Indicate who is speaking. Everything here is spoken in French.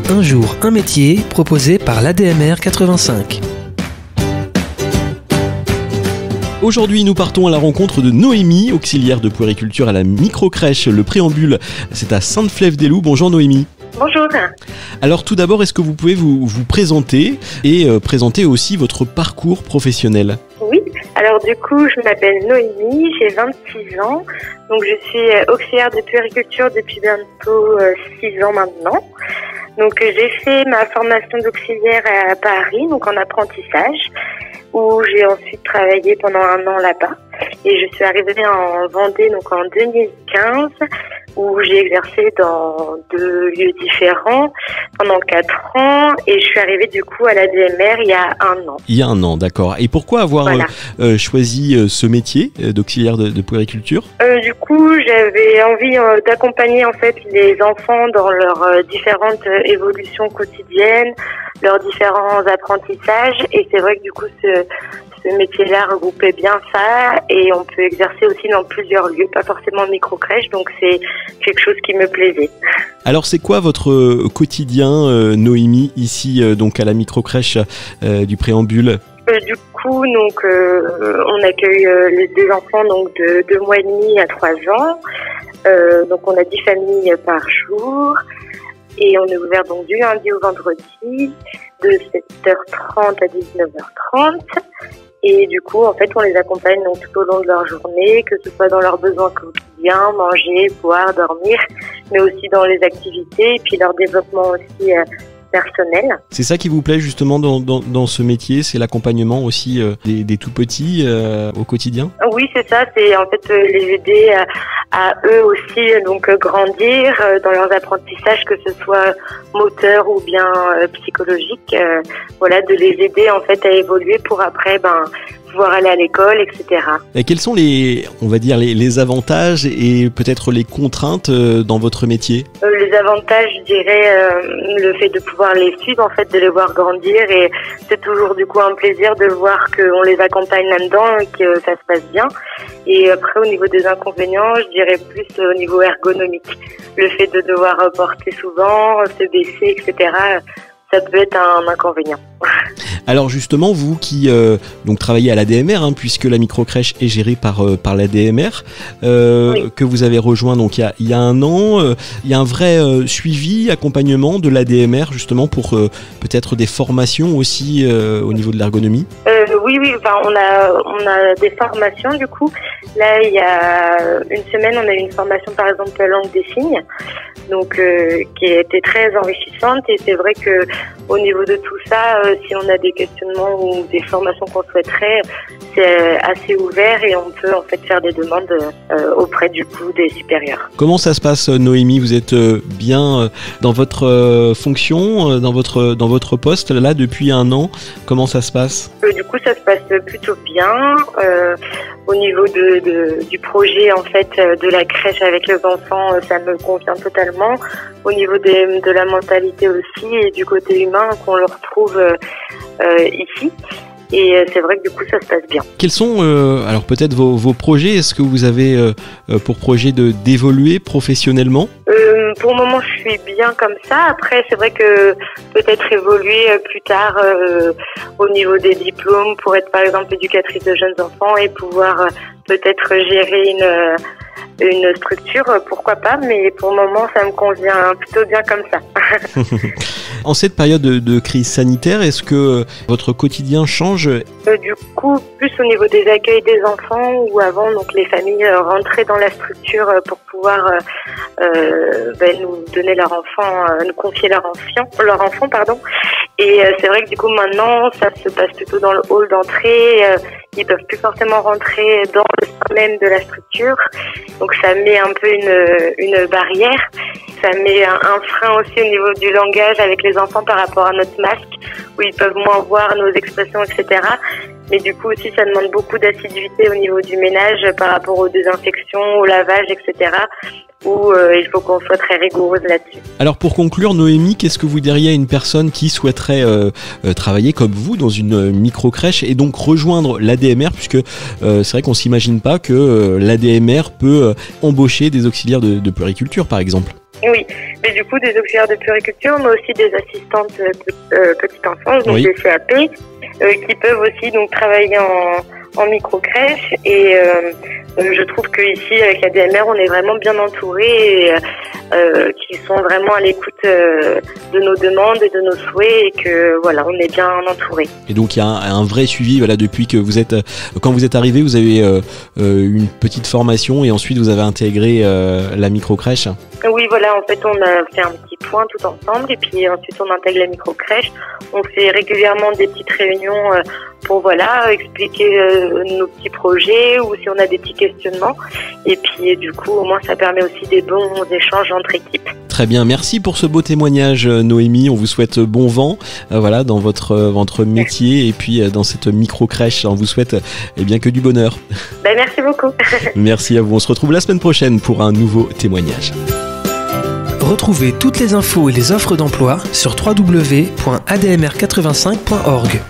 Speaker 1: Un jour, un métier, proposé par l'ADMR 85.
Speaker 2: Aujourd'hui, nous partons à la rencontre de Noémie, auxiliaire de puériculture à la microcrèche Le Préambule. C'est à Sainte-Flève-des-Loups. Bonjour Noémie.
Speaker 3: Bonjour.
Speaker 2: Alors tout d'abord, est-ce que vous pouvez vous présenter et présenter aussi votre parcours professionnel ?
Speaker 3: Oui, alors du coup, je m'appelle Noémie, j'ai 26 ans. Donc je suis auxiliaire de puériculture depuis bientôt 6 ans maintenant. Donc j'ai fait ma formation d'auxiliaire à Paris, donc en apprentissage, où j'ai ensuite travaillé pendant 1 an là-bas. Et je suis arrivée en Vendée donc en 2015, où j'ai exercé dans 2 lieux différents pendant 4 ans. Et je suis arrivée du coup à l'ADMR il y a 1 an.
Speaker 2: Il y a 1 an, d'accord. Et pourquoi avoir choisi ce métier d'auxiliaire de puériculture ?
Speaker 3: Du coup, j'avais envie d'accompagner en fait les enfants dans leurs différentes évolutions quotidiennes, leurs différents apprentissages. Et c'est vrai que du coup, ce métier-là regroupait bien ça, et on peut exercer aussi dans plusieurs lieux, pas forcément en microcrèche, donc c'est quelque chose qui me plaisait.
Speaker 2: Alors c'est quoi votre quotidien, Noémie, ici donc à la microcrèche du Préambule ?
Speaker 3: Du coup, donc on accueille des enfants donc de 2 mois et demi à 3 ans. Donc on a 10 familles par jour. Et on est ouvert donc du lundi au vendredi, de 7h30 à 19h30. Et du coup, en fait, on les accompagne donc tout au long de leur journée, que ce soit dans leurs besoins quotidiens, manger, boire, dormir, mais aussi dans les activités et puis leur développement aussi personnel. C'est
Speaker 2: ça qui vous plaît justement dans ce métier, c'est l'accompagnement aussi des tout petits au quotidien ?
Speaker 3: Oui, c'est ça, c'est en fait les aider à eux aussi donc grandir dans leurs apprentissages, que ce soit moteur ou bien psychologique, voilà, de les aider en fait à évoluer pour après pouvoir aller à l'école, etc.
Speaker 2: Et quels sont les avantages et peut-être les contraintes dans votre métier ?
Speaker 3: Les avantages, je dirais, le fait de pouvoir les suivre, en fait, de les voir grandir, et c'est toujours du coup un plaisir de voir qu'on les accompagne là-dedans et que ça se passe bien. Et après, au niveau des inconvénients, je dirais plus au niveau ergonomique. Le fait de devoir porter souvent, se baisser, etc., ça peut être un inconvénient.
Speaker 2: Alors justement, vous qui donc travaillez à l'ADMR, puisque la microcrèche est gérée par l'ADMR, oui, que vous avez rejoint donc il y a 1 an, il y a un vrai suivi, accompagnement de l'ADMR justement pour peut-être des formations aussi au niveau de l'ergonomie.
Speaker 3: Oui, on a des formations du coup. Là, il y a 1 semaine, on a eu une formation par exemple langue des signes, donc qui a été très enrichissante. Et c'est vrai que au niveau de tout ça, si on a des questionnements ou des formations qu'on souhaiterait, c'est assez ouvert et on peut en fait faire des demandes auprès du coup des supérieurs.
Speaker 2: Comment ça se passe, Noémie ? Vous êtes bien dans votre fonction, dans votre poste là depuis 1 an. Comment ça se passe ?
Speaker 3: Du coup, ça se passe plutôt bien. Au niveau du projet en fait de la crèche avec les enfants, ça me convient totalement. Au niveau de la mentalité aussi et du côté humain qu'on le retrouve ici. Et c'est vrai que du coup ça se passe bien.
Speaker 2: Quels sont alors peut-être vos projets ? Est-ce que vous avez pour projet d'évoluer professionnellement ?
Speaker 3: Pour le moment je suis bien comme ça. Après c'est vrai que peut-être évoluer plus tard au niveau des diplômes pour être par exemple éducatrice de jeunes enfants et pouvoir peut-être gérer une structure, pourquoi pas, mais pour le moment ça me convient plutôt bien comme ça.
Speaker 2: En cette période de crise sanitaire, est-ce que votre quotidien change ?
Speaker 3: Du coup, plus au niveau des accueils des enfants, où avant donc les familles rentraient dans la structure pour pouvoir nous donner leur enfant, nous confier leur enfant, pardon. Et c'est vrai que du coup maintenant ça se passe plutôt dans le hall d'entrée. Ils peuvent plus forcément rentrer dans le sein même de la structure, donc ça met un peu une barrière. Ça met un frein aussi au niveau du langage avec les enfants par rapport à notre masque, où ils peuvent moins voir nos expressions, etc. Mais du coup aussi ça demande beaucoup d'assiduité au niveau du ménage par rapport aux désinfections, au lavage, etc. Où il faut qu'on soit très rigoureuse là-dessus.
Speaker 2: Alors pour conclure, Noémie, qu'est-ce que vous diriez à une personne qui souhaiterait travailler comme vous dans une microcrèche et donc rejoindre l'ADMR, puisque c'est vrai qu'on ne s'imagine pas que l'ADMR peut embaucher des auxiliaires de puériculture par exemple.
Speaker 3: Oui, mais du coup, des auxiliaires de puériculture, mais aussi des assistantes petite enfance, donc des CAP, qui peuvent aussi donc travailler en micro-crèche. Et je trouve qu'ici, avec la DMR, on est vraiment bien entourés et qui sont vraiment à l'écoute de nos demandes et de nos souhaits et que voilà, on est bien entourés.
Speaker 2: Et donc il y a un vrai suivi depuis que quand vous êtes arrivé, vous avez une petite formation et ensuite vous avez intégré la micro-crèche.
Speaker 3: Oui, voilà, en fait, on a fait un petit point tout ensemble et puis ensuite on intègre la micro-crèche. On fait régulièrement des petites réunions pour expliquer nos petits projets ou si on a des petits questionnements. Et puis du coup, au moins, ça permet aussi des bons échanges entre équipes.
Speaker 2: Très bien, merci pour ce beau témoignage, Noémie. On vous souhaite bon vent dans votre métier et puis dans cette micro-crèche. On vous souhaite que du bonheur.
Speaker 3: Merci beaucoup.
Speaker 2: Merci à vous. On se retrouve la semaine prochaine pour un nouveau témoignage.
Speaker 1: Retrouvez toutes les infos et les offres d'emploi sur www.admr85.org.